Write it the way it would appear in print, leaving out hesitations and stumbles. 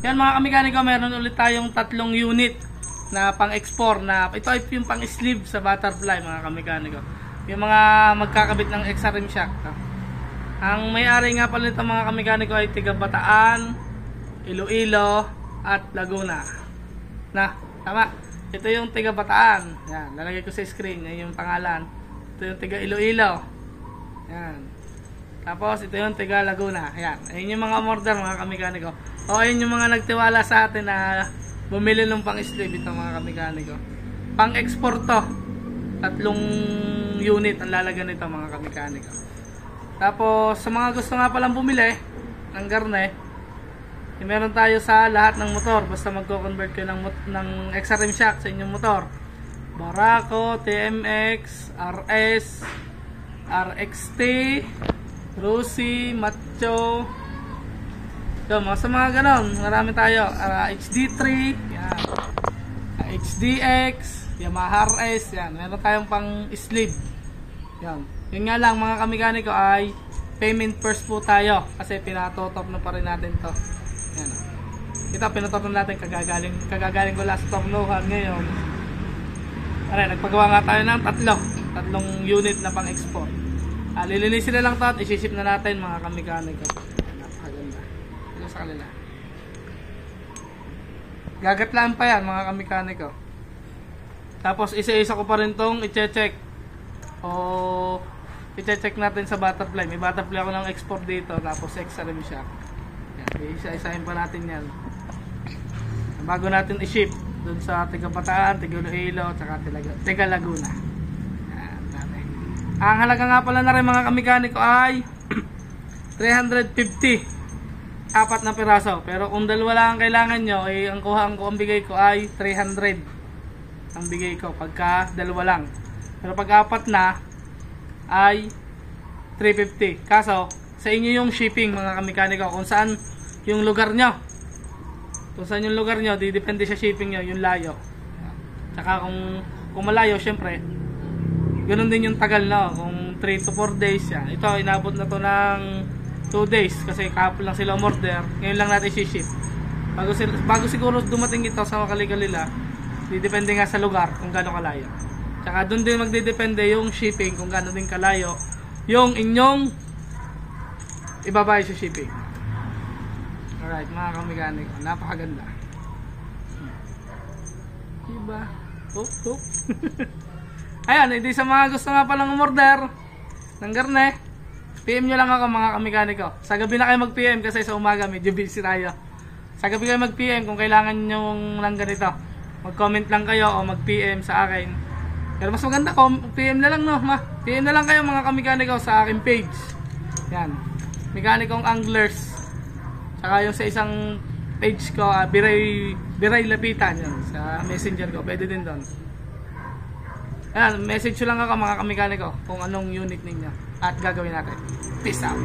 Yan mga kamekaniko, meron ulit tayong tatlong unit na pang-export na ito ay yung pang-sleeve sa butterfly mga kamekaniko. Yung mga magkakabit ng XRM shock. Ang may-ari nga pala nito mga kamekaniko ay tiga Bataan, Iloilo at Laguna. Na, tama. Ito yung tiga Bataan. Yan, lalagay ko sa screen, yan yung pangalan. Ito yung tiga Iloilo. Yan. Tapos ito yung tiga Laguna. Ayan. Ayun yung mga order mga kamekaniko. O ayun yung mga nagtiwala sa atin na bumili ng pang-sleeve ito mga kamekaniko. Pang-export to. Tatlong unit ang lalagyan nito mga kamekaniko. Tapos sa mga gusto nga palang bumili ng garne, meron tayo sa lahat ng motor. Basta magko-convert kayo ng XRM shock sa inyong motor. Barako, TMX, RS, RXT, Rusi, Macho. So, sa mga ganon, marami tayo. HD3, yan. HDX, Yamaha RS, yan. Meron tayong pang sleeve. Yan. Yun nga lang mga kamekaniko ay payment first po tayo. Kasi pinatotop na pa rin natin to. Yan. Ito, pinatotop natin kagagaling ko last tornohan ngayon. Aray, nagpagawa nga tayo ng tatlong unit na pang export. Lilinisin na lang ito at isiship na natin mga kamekaniko. Napakaganda. Ito sa kanila. Gagatlaan pa yan mga kamekaniko. Tapos isa-isa ko pa rin itong i-check. O i-check natin sa butterfly. May butterfly ako ng export dito. Tapos XRM shock. Isa-isahin pa natin yan. Bago natin i-ship dun sa tiga Bataan, tiga Iloilo, at tiga Laguna. Ang halaga nga pala na rin mga kamekaniko ay 350. Apat na piraso. Pero kung dalawa lang ang kailangan nyo, ang bigay ko ay 300. Ang bigay ko pagka dalawa lang. Pero pag apat na ay 350. Kaso sa inyo yung shipping mga kamekaniko, kung saan yung lugar nyo. Kung saan yung lugar nyo, didepende sa shipping nyo, yung layo. Tsaka kung malayo, syempre ganun din yung tagal na, kung 3 to 4 days yan. Ito, inabot na to ng 2 days kasi kahapon lang sila umorder. Ngayon lang natin i-ship. Bago siguro dumating ito sa Kaligalila, didepende nga sa lugar kung gaano kalayo. Tsaka doon din magdidepende yung shipping kung gaano din kalayo yung inyong ibabayad sa shipping. Alright, mga kamekaniko, napakaganda. Diba? Oh. Ayan, hindi sa mga gusto nga palang umorder ng garne, PM nyo lang ako mga kamekaniko. Sa gabi na kayo mag-PM kasi sa umaga medyo busy tayo. Sa gabi kayo mag-PM kung kailangan nyo ng ganito. Mag-comment lang kayo o mag-PM sa akin. Pero mas maganda ko, PM na lang no, PM na lang kayo mga kamekaniko sa aking page. Yan, Mekanikong Anglers. Saka yung sa isang page ko, Biray Lapitan yan, sa messenger ko, pwede din doon. Ayan, message lang ako mga kamekaniko kung anong unit ninyo at gagawin natin. Peace out!